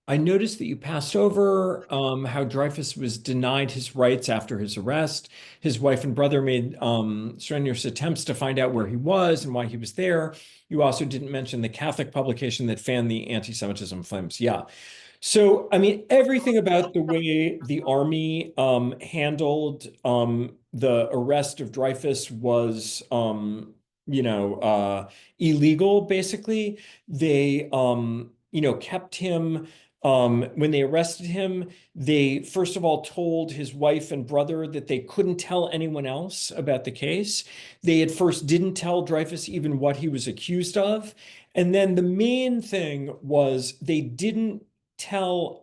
I noticed that you passed over how Dreyfus was denied his rights after his arrest. His wife and brother made strenuous attempts to find out where he was and why he was there. You also didn't mention the Catholic publication that fanned the anti-Semitism flames. Yeah. So, I mean, everything about the way the army handled the arrest of Dreyfus was, illegal, basically. They, kept him. When they arrested him, they first of all told his wife and brother that they couldn't tell anyone else about the case. They at first didn't tell Dreyfus even what he was accused of. And then the main thing was they didn't show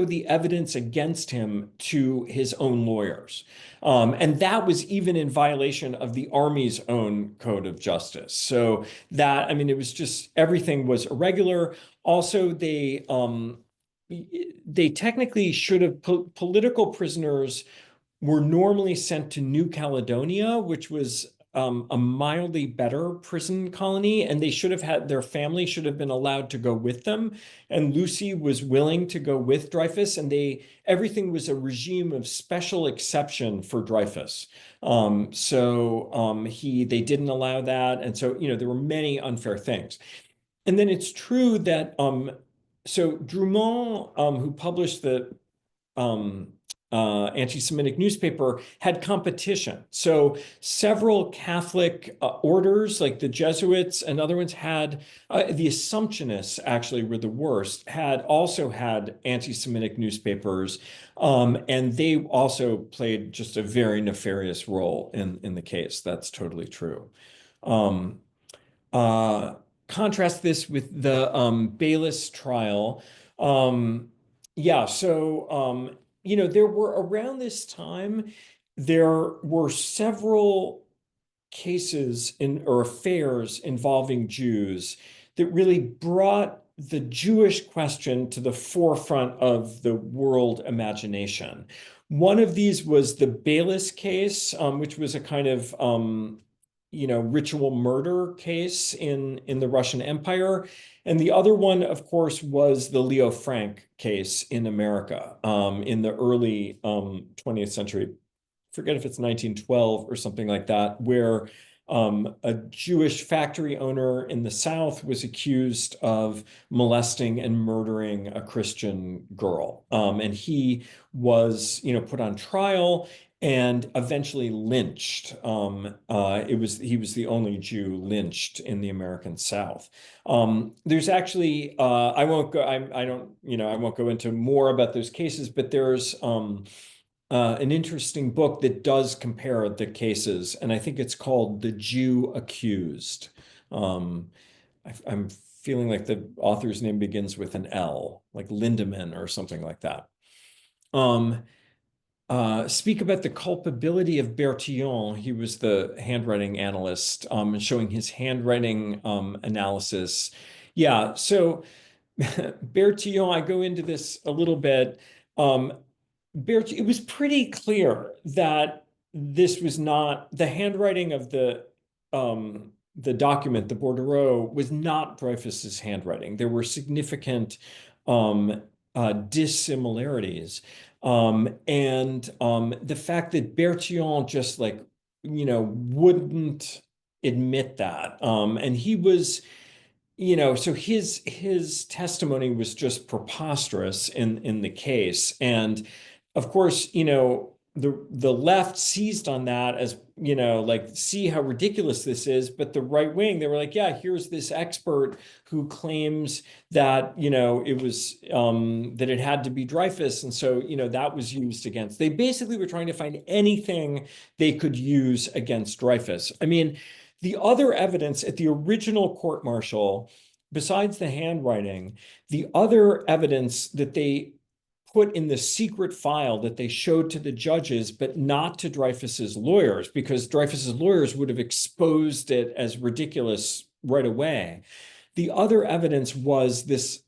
the evidence against him to his own lawyers. And that was even in violation of the Army's own code of justice. So it was just, everything was irregular. Also, they technically should have, political prisoners were normally sent to New Caledonia, which was a mildly better prison colony, and their family should have been allowed to go with them. And Lucy was willing to go with Dreyfus, and everything was a regime of special exception for Dreyfus. They didn't allow that. And so, there were many unfair things. And then it's true that, so Drummond, who published the anti-Semitic newspaper, had competition. So several Catholic orders, like the Jesuits and other ones, had the Assumptionists actually were the worst, had also had anti-Semitic newspapers, and they also played just a very nefarious role in the case. That's totally true. Contrast this with the Baylis trial. There were around this time, there were several cases or affairs involving Jews that really brought the Jewish question to the forefront of the world imagination. One of these was the Baylis case, which was a kind of ritual murder case in the Russian Empire. And the other one, of course, was the Leo Frank case in America in the early 20th century. Forget if it's 1912 or something like that, where a Jewish factory owner in the South was accused of molesting and murdering a Christian girl. And he was, put on trial and eventually lynched. He was the only Jew lynched in the American South. There's actually, I won't go into more about those cases, but there's an interesting book that does compare the cases, and I think it's called The Jew Accused. I'm feeling like the author's name begins with an L, like Lindemann or something like that. Speak about the culpability of Bertillon. He was the handwriting analyst, and showing his handwriting analysis. Yeah, so Bertillon, I go into this a little bit. It was pretty clear that this was not the handwriting of the document, the bordereau, was not Dreyfus's handwriting. There were significant dissimilarities. The fact that Bertillon just like wouldn't admit that. And he was, so his testimony was just preposterous in the case. And of course, the left seized on that as, like, see how ridiculous this is. But the right wing, they were like, yeah, here's this expert who claims that, it was that it had to be Dreyfus. And so, that was used against. They basically were trying to find anything they could use against Dreyfus. I mean, the other evidence at the original court martial, besides the handwriting, the other evidence that they put in the secret file that they showed to the judges, but not to Dreyfus's lawyers, because Dreyfus's lawyers would have exposed it as ridiculous right away. The other evidence was this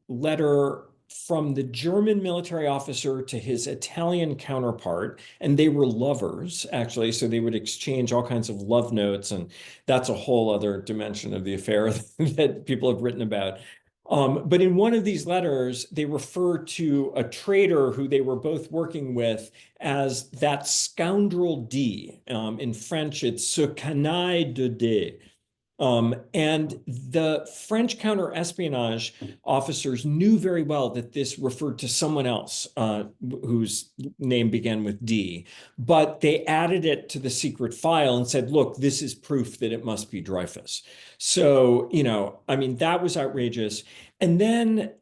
letter from the German military officer to his Italian counterpart, and they were lovers, actually, so they would exchange all kinds of love notes, and that's a whole other dimension of the affair that people have written about. But in one of these letters, they refer to a traitor who they were both working with as that scoundrel D. In French, it's ce canaille de D. And the French counter-espionage officers knew very well that this referred to someone else whose name began with D, but they added it to the secret file and said, look, this is proof that it must be Dreyfus. So, I mean, that was outrageous. And then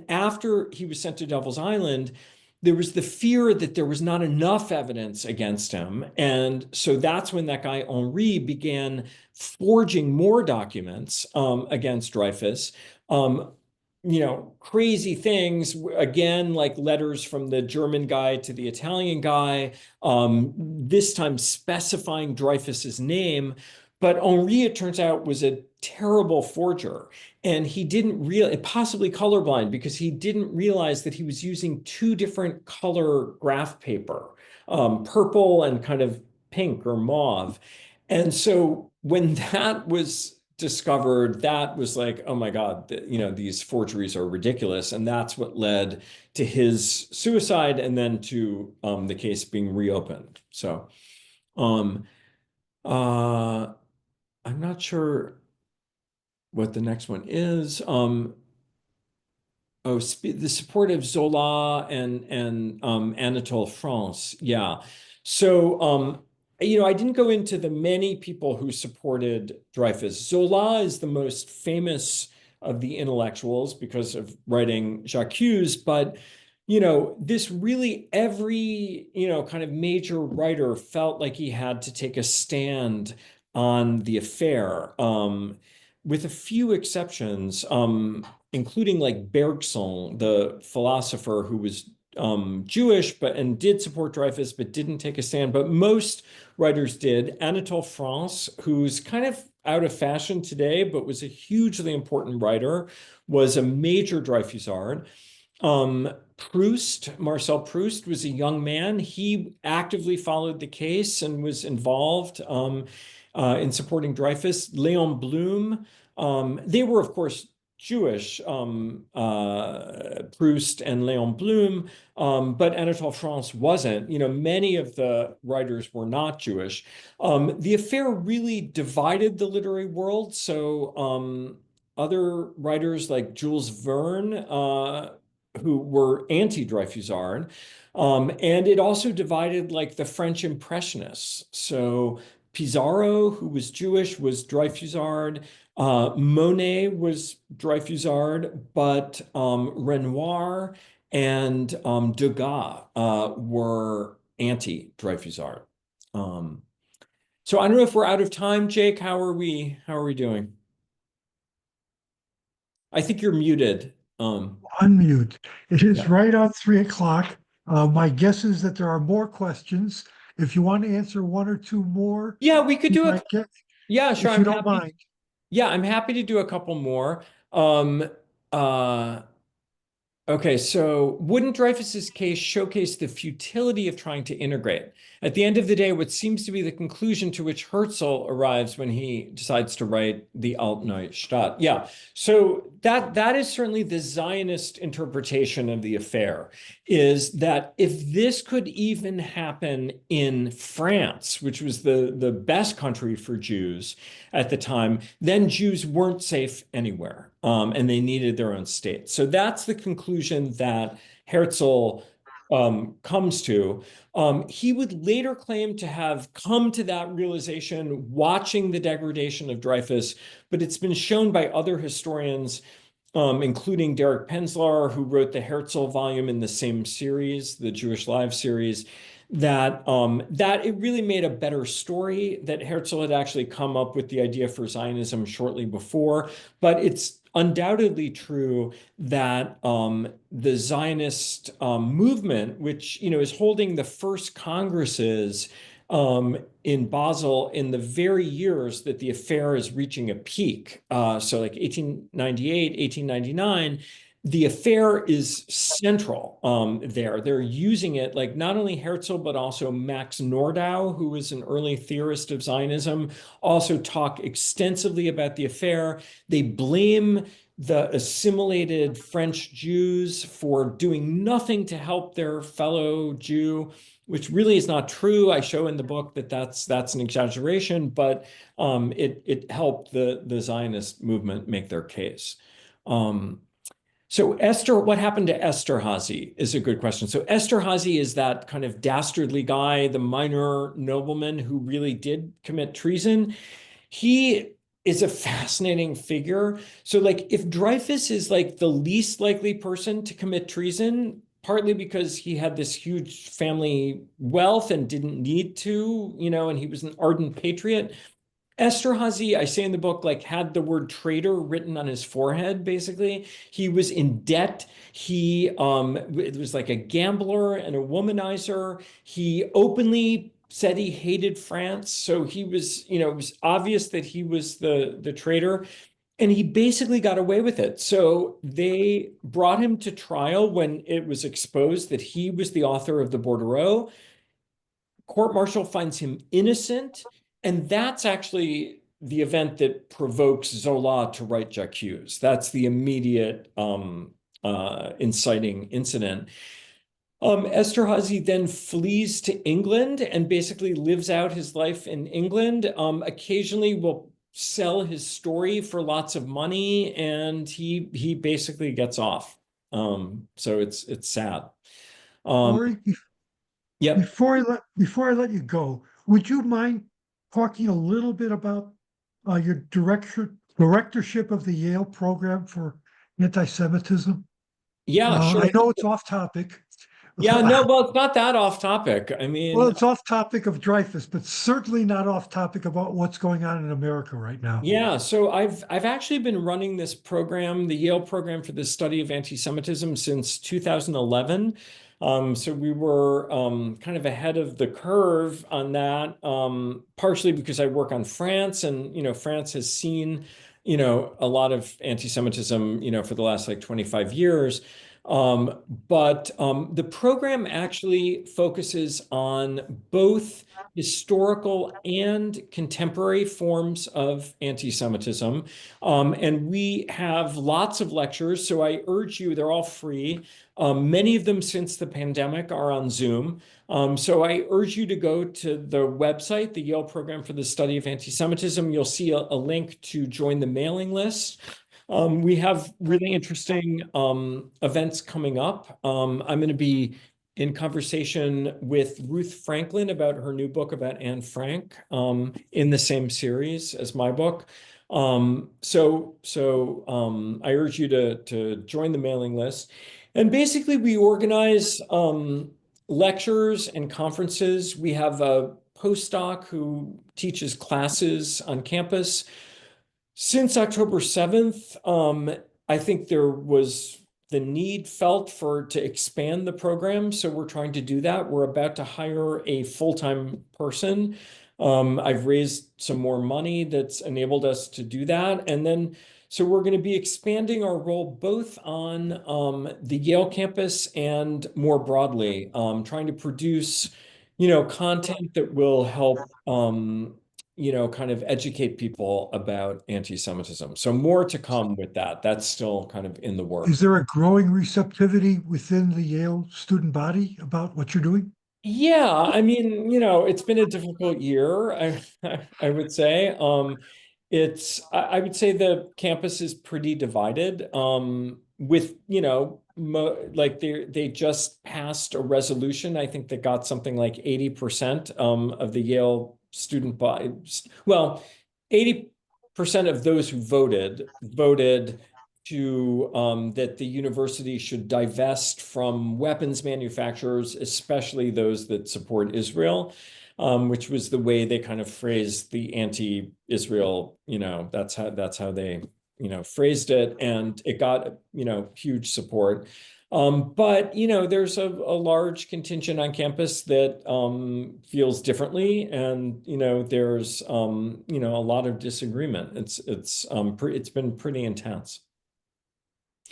after he was sent to Devil's Island, there was the fear that there was not enough evidence against him. And so that's when that guy Henri began forging more documents against Dreyfus. Crazy things, again, like letters from the German guy to the Italian guy, this time specifying Dreyfus's name. But Henri, it turns out, was a terrible forger. And he didn't possibly colorblind, because he didn't realize that he was using two different color graph paper, purple and kind of pink or mauve. And so when that was discovered, that was like, oh my God, these forgeries are ridiculous. And that's what led to his suicide and then to the case being reopened. So I'm not sure what the next one is. The support of Zola and Anatole France. Yeah. So I didn't go into the many people who supported Dreyfus. Zola is the most famous of the intellectuals because of writing J'accuse, but this really, every kind of major writer felt like he had to take a stand on the affair, with a few exceptions, including like Bergson, the philosopher who was Jewish and did support Dreyfus but didn't take a stand. But most writers did. Anatole France, who's kind of out of fashion today but was a hugely important writer, was a major Dreyfusard. Marcel Proust was a young man. He actively followed the case and was involved in supporting Dreyfus. Léon Blum, they were, of course, Jewish, Proust and Léon Blum, but Anatole France wasn't. Many of the writers were not Jewish. The affair really divided the literary world. So other writers like Jules Verne, who were anti-Dreyfusard, and it also divided like the French Impressionists. So Pissarro, who was Jewish, was Dreyfusard. Monet was Dreyfusard, but Renoir and Degas were anti-Dreyfusard. So I don't know if we're out of time, Jake. How are we doing? I think you're muted. Unmute. It is Yeah. right on 3 o'clock. My guess is that there are more questions. If you want to answer one or two more, Yeah, we could do it. Yeah, sure. if you don't mind. Yeah, I'm happy to do a couple more. Um, Okay, so wouldn't Dreyfus's case showcase the futility of trying to integrate? At the end of the day, what seems to be the conclusion to which Herzl arrives when he decides to write the Altneue Stadt. Yeah, so that is certainly the Zionist interpretation of the affair, is that if this could even happen in France, which was the best country for Jews at the time, then Jews weren't safe anywhere, and they needed their own state. So that's the conclusion that Herzl comes to. He would later claim to have come to that realization watching the degradation of Dreyfus, but it's been shown by other historians, including Derek Penzlar, who wrote the Herzl volume in the same series, the Jewish Lives series, that that it really made a better story, that Herzl had actually come up with the idea for Zionism shortly before. But it's undoubtedly true that the Zionist movement, which is holding the first congresses in Basel in the very years that the affair is reaching a peak, so like 1898, 1899, the affair is central there. They're using it, like not only Herzl, but also Max Nordau, who was an early theorist of Zionism, also talk extensively about the affair. They blame the assimilated French Jews for doing nothing to help their fellow Jew, which really is not true. I show in the book that that's an exaggeration, but it helped the Zionist movement make their case. So Esther, what happened to Esterhazy is a good question. So Esterhazy is that kind of dastardly guy, the minor nobleman who really did commit treason. He is a fascinating figure. So like if Dreyfus is like the least likely person to commit treason, partly because he had this huge family wealth and didn't need to, and he was an ardent patriot. Esterhazy, I say in the book, like had the word traitor written on his forehead, basically. He was in debt. He it was like a gambler and a womanizer. He openly said he hated France. So he was, it was obvious that he was the traitor. And he basically got away with it. So they brought him to trial when it was exposed that he was the author of the Bordereau. Court-martial finds him innocent, and that's actually the event that provokes Zola to write J'accuse. That's the immediate inciting incident. Esterhazy then flees to England and basically lives out his life in England. Occasionally will sell his story for lots of money, and he basically gets off. So it's sad. Maury, Yep. before I let you go, would you mind talking a little bit about your directorship of the Yale program for anti-Semitism? Yeah, sure. I know it's off topic. Yeah, no, well, it's not that off topic. I Well, mean, it's off topic of Dreyfus, but certainly not off topic about what's going on in America right now. yeah, so I've actually been running this program, the Yale program for the study of anti-Semitism, since 2011. So we were kind of ahead of the curve on that, partially because I work on France, and France has seen a lot of anti-Semitism for the last like 25 years. But the program actually focuses on both historical and contemporary forms of anti-Semitism. And we have lots of lectures. So I urge you, they're all free. Many of them since the pandemic are on Zoom. So I urge you to go to the website, the Yale Program for the Study of Anti-Semitism. You'll see a link to join the mailing list. We have really interesting events coming up. I'm going to be in conversation with Ruth Franklin about her new book about Anne Frank in the same series as my book. So I urge you to join the mailing list. And basically, we organize lectures and conferences. We have a postdoc who teaches classes on campus. Since October 7th, I think there was the need felt to expand the program. So we're trying to do that. We're about to hire a full-time person. I've raised some more money that's enabled us to do that. And then So we're going to be expanding our role both on the Yale campus and more broadly, trying to produce, content that will help, kind of educate people about anti-Semitism. So more to come with that. That's still kind of in the works. Is there a growing receptivity within the Yale student body about what you're doing? Yeah, I mean, it's been a difficult year, I would say. I would say the campus is pretty divided. With, like they just passed a resolution, I think that got something like 80% of the Yale student body. Well, 80% of those who voted to that the university should divest from weapons manufacturers, especially those that support Israel, which was the way they kind of phrased the anti-Israel, that's how they, phrased it, and it got, huge support. But there's a large contingent on campus that feels differently, and there's a lot of disagreement. It's been pretty intense.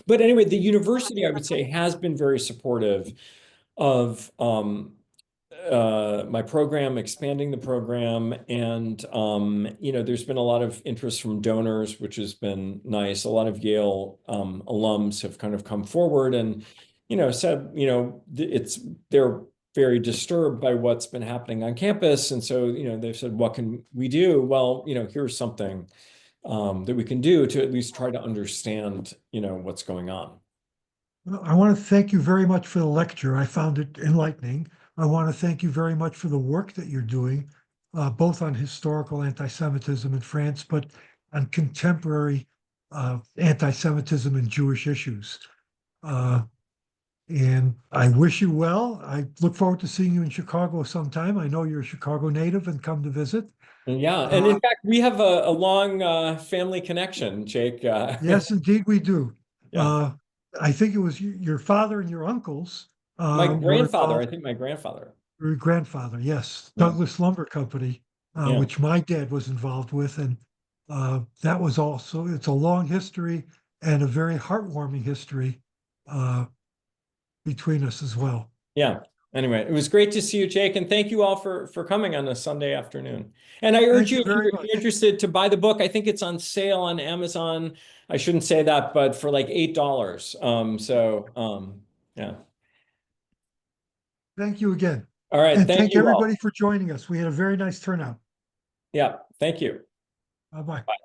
But anyway, the university, I would say, has been very supportive of my program, expanding the program. And, there's been a lot of interest from donors, which has been nice. A lot of Yale alums have kind of come forward and, said, they're very disturbed by what's been happening on campus. And so, they've said, what can we do? Well, here's something that we can do to at least try to understand, what's going on. Well, I want to thank you very much for the lecture. I found it enlightening. I want to thank you very much for the work that you're doing, both on historical anti-Semitism in France, but on contemporary anti-Semitism and Jewish issues. And I wish you well. I look forward to seeing you in Chicago sometime. I know you're a Chicago native and come to visit. Yeah, and in fact, we have a long family connection, Jake. Yes, indeed, we do. Yeah. I think it was your father and your uncles My were grandfather, I involved. think my grandfather. Your grandfather, yes, Yeah. Douglas Lumber Company, Yeah. which my dad was involved with, and that was also, it's a long history and a very heartwarming history between us as well. Yeah. Anyway, it was great to see you, Jake, and thank you all for coming on a Sunday afternoon. And I urge Thank you, you if very you're much. interested, to buy the book. I think it's on sale on Amazon. I shouldn't say that, but for like $8. Yeah. Thank you again. All right. And Thank thank you all. everybody for joining us. We had a very nice turnout. Yeah. Thank you. Bye-bye. Bye.